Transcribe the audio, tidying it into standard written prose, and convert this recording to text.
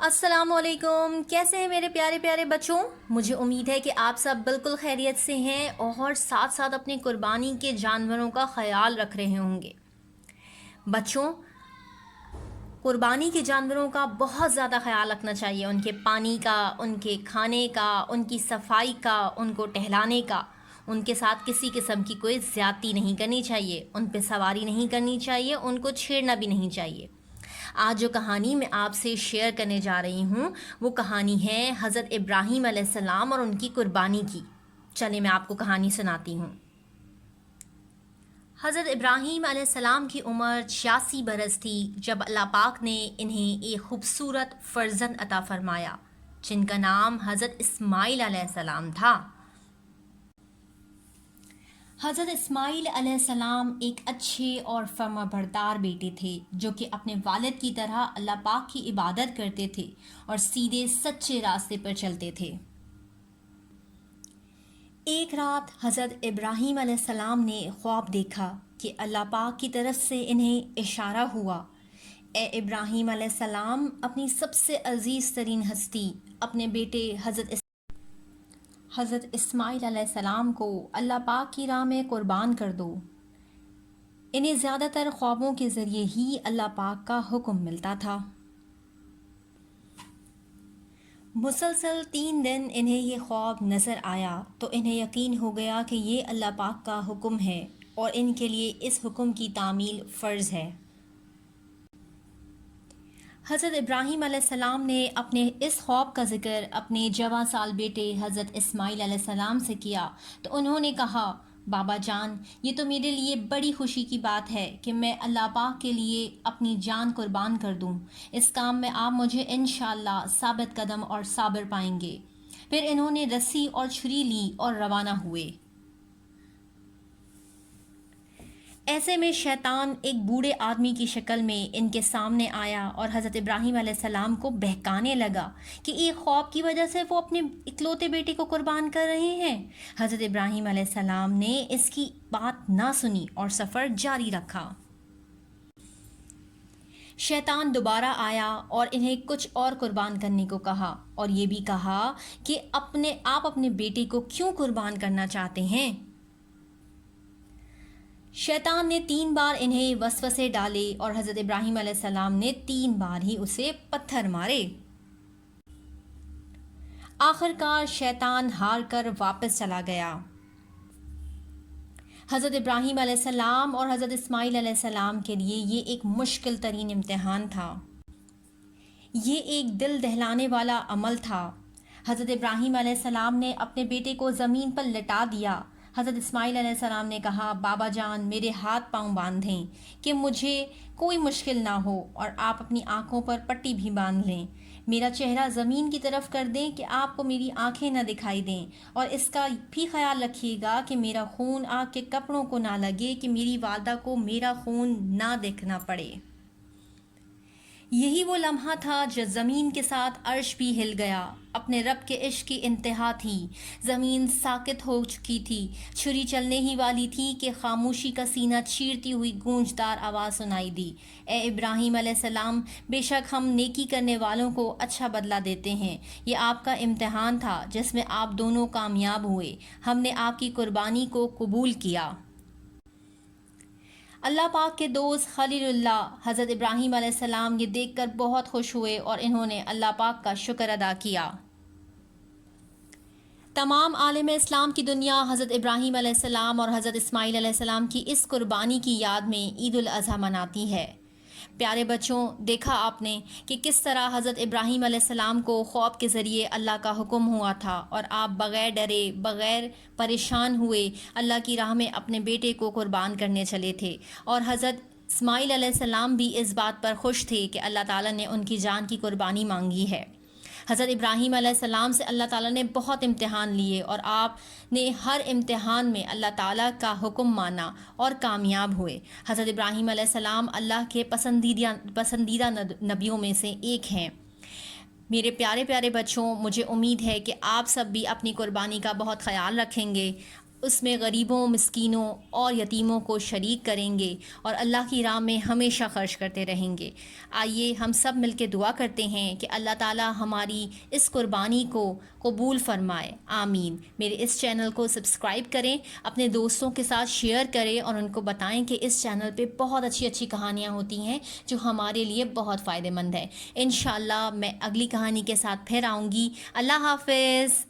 السلام علیکم، کیسے ہیں میرے پیارے پیارے بچوں؟ مجھے امید ہے کہ آپ سب بالکل خیریت سے ہیں اور ساتھ ساتھ اپنی قربانی کے جانوروں کا خیال رکھ رہے ہوں گے۔ بچوں، قربانی کے جانوروں کا بہت زیادہ خیال رکھنا چاہیے، ان کے پانی کا، ان کے کھانے کا، ان کی صفائی کا، ان کو ٹہلانے کا۔ ان کے ساتھ کسی قسم کی کوئی زیادتی نہیں کرنی چاہیے، ان پہ سواری نہیں کرنی چاہیے، ان کو چھیڑنا بھی نہیں چاہیے۔ آج جو کہانی میں آپ سے شیئر کرنے جا رہی ہوں وہ کہانی ہے حضرت ابراہیم علیہ السلام اور ان کی قربانی کی۔ چلیں میں آپ کو کہانی سناتی ہوں۔ حضرت ابراہیم علیہ السلام کی عمر 86 برس تھی جب اللہ پاک نے انہیں ایک خوبصورت فرزند عطا فرمایا جن کا نام حضرت اسماعیل علیہ السلام تھا۔ حضرت اسماعیل علیہ السلام ایک اچھے اور فرما بردار بیٹے تھے جو کہ اپنے والد کی طرح اللہ پاک کی عبادت کرتے تھے اور سیدھے سچے راستے پر چلتے تھے۔ ایک رات حضرت ابراہیم علیہ السلام نے خواب دیکھا کہ اللہ پاک کی طرف سے انہیں اشارہ ہوا، اے ابراہیم علیہ السلام، اپنی سب سے عزیز ترین ہستی اپنے بیٹے حضرت اسماعیل علیہ السلام کو اللہ پاک کی راہ میں قربان کر دو۔ انہیں زیادہ تر خوابوں کے ذریعے ہی اللہ پاک کا حکم ملتا تھا۔ مسلسل 3 دن انہیں یہ خواب نظر آیا تو انہیں یقین ہو گیا کہ یہ اللہ پاک کا حکم ہے اور ان کے لیے اس حکم کی تعمیل فرض ہے۔ حضرت ابراہیم علیہ السلام نے اپنے اس خواب کا ذکر اپنے جوان سال بیٹے حضرت اسماعیل علیہ السلام سے کیا تو انہوں نے کہا، بابا جان، یہ تو میرے لیے بڑی خوشی کی بات ہے کہ میں اللہ پاک کے لیے اپنی جان قربان کر دوں۔ اس کام میں آپ مجھے انشاءاللہ ثابت قدم اور صابر پائیں گے۔ پھر انہوں نے رسی اور چھری لی اور روانہ ہوئے۔ ایسے میں شیطان ایک بوڑھے آدمی کی شکل میں ان کے سامنے آیا اور حضرت ابراہیم علیہ السلام کو بہکانے لگا کہ ایک خواب کی وجہ سے وہ اپنے اکلوتے بیٹے کو قربان کر رہے ہیں۔ حضرت ابراہیم علیہ السلام نے اس کی بات نہ سنی اور سفر جاری رکھا۔ شیطان دوبارہ آیا اور انہیں کچھ اور قربان کرنے کو کہا اور یہ بھی کہا کہ آپ اپنے بیٹے کو کیوں قربان کرنا چاہتے ہیں؟ شیطان نے 3 بار انہیں وسوسے ڈالے اور حضرت ابراہیم علیہ السلام نے 3 بار ہی اسے پتھر مارے۔ آخر کار شیطان ہار کر واپس چلا گیا۔ حضرت ابراہیم علیہ السلام اور حضرت اسماعیل علیہ السلام کے لیے یہ ایک مشکل ترین امتحان تھا۔ یہ ایک دل دہلانے والا عمل تھا۔ حضرت ابراہیم علیہ السلام نے اپنے بیٹے کو زمین پر لٹا دیا۔ حضرت اسماعیل علیہ السلام نے کہا، بابا جان، میرے ہاتھ پاؤں باندھیں کہ مجھے کوئی مشکل نہ ہو اور آپ اپنی آنکھوں پر پٹی بھی باندھ لیں۔ میرا چہرہ زمین کی طرف کر دیں کہ آپ کو میری آنکھیں نہ دکھائی دیں، اور اس کا بھی خیال رکھیے گا کہ میرا خون آپ کے کپڑوں کو نہ لگے، کہ میری والدہ کو میرا خون نہ دیکھنا پڑے۔ یہی وہ لمحہ تھا جو زمین کے ساتھ عرش بھی ہل گیا۔ اپنے رب کے عشق کی انتہا تھی۔ زمین ساکت ہو چکی تھی، چھری چلنے ہی والی تھی کہ خاموشی کا سینہ چیرتی ہوئی گونجدار آواز سنائی دی، اے ابراہیم علیہ السلام، بے شک ہم نیکی کرنے والوں کو اچھا بدلہ دیتے ہیں۔ یہ آپ کا امتحان تھا جس میں آپ دونوں کامیاب ہوئے۔ ہم نے آپ کی قربانی کو قبول کیا۔ اللہ پاک کے دوست خلیل اللہ حضرت ابراہیم علیہ السلام یہ دیکھ کر بہت خوش ہوئے اور انہوں نے اللہ پاک کا شکر ادا کیا۔ تمام عالم اسلام کی دنیا حضرت ابراہیم علیہ السلام اور حضرت اسماعیل علیہ السلام کی اس قربانی کی یاد میں عید الاضحیٰ مناتی ہے۔ پیارے بچوں، دیکھا آپ نے کہ کس طرح حضرت ابراہیم علیہ السلام کو خواب کے ذریعے اللہ کا حکم ہوا تھا اور آپ بغیر ڈرے، بغیر پریشان ہوئے اللہ کی راہ میں اپنے بیٹے کو قربان کرنے چلے تھے، اور حضرت اسماعیل علیہ السلام بھی اس بات پر خوش تھے کہ اللہ تعالیٰ نے ان کی جان کی قربانی مانگی ہے۔ حضرت ابراہیم علیہ السلام سے اللہ تعالیٰ نے بہت امتحان لیے اور آپ نے ہر امتحان میں اللہ تعالیٰ کا حکم مانا اور کامیاب ہوئے۔ حضرت ابراہیم علیہ السلام اللہ کے پسندیدہ نبیوں میں سے ایک ہیں۔ میرے پیارے پیارے بچوں، مجھے امید ہے کہ آپ سب بھی اپنی قربانی کا بہت خیال رکھیں گے۔ اس میں غریبوں، مسکینوں اور یتیموں کو شریک کریں گے اور اللہ کی راہ میں ہمیشہ خرچ کرتے رہیں گے۔ آئیے ہم سب مل کے دعا کرتے ہیں کہ اللہ تعالی ہماری اس قربانی کو قبول فرمائے، آمین۔ میرے اس چینل کو سبسکرائب کریں، اپنے دوستوں کے ساتھ شیئر کریں اور ان کو بتائیں کہ اس چینل پہ بہت اچھی اچھی کہانیاں ہوتی ہیں جو ہمارے لیے بہت فائدہ مند ہے۔ انشاءاللہ میں اگلی کہانی کے ساتھ پھر آؤں گی۔ اللہ حافظ۔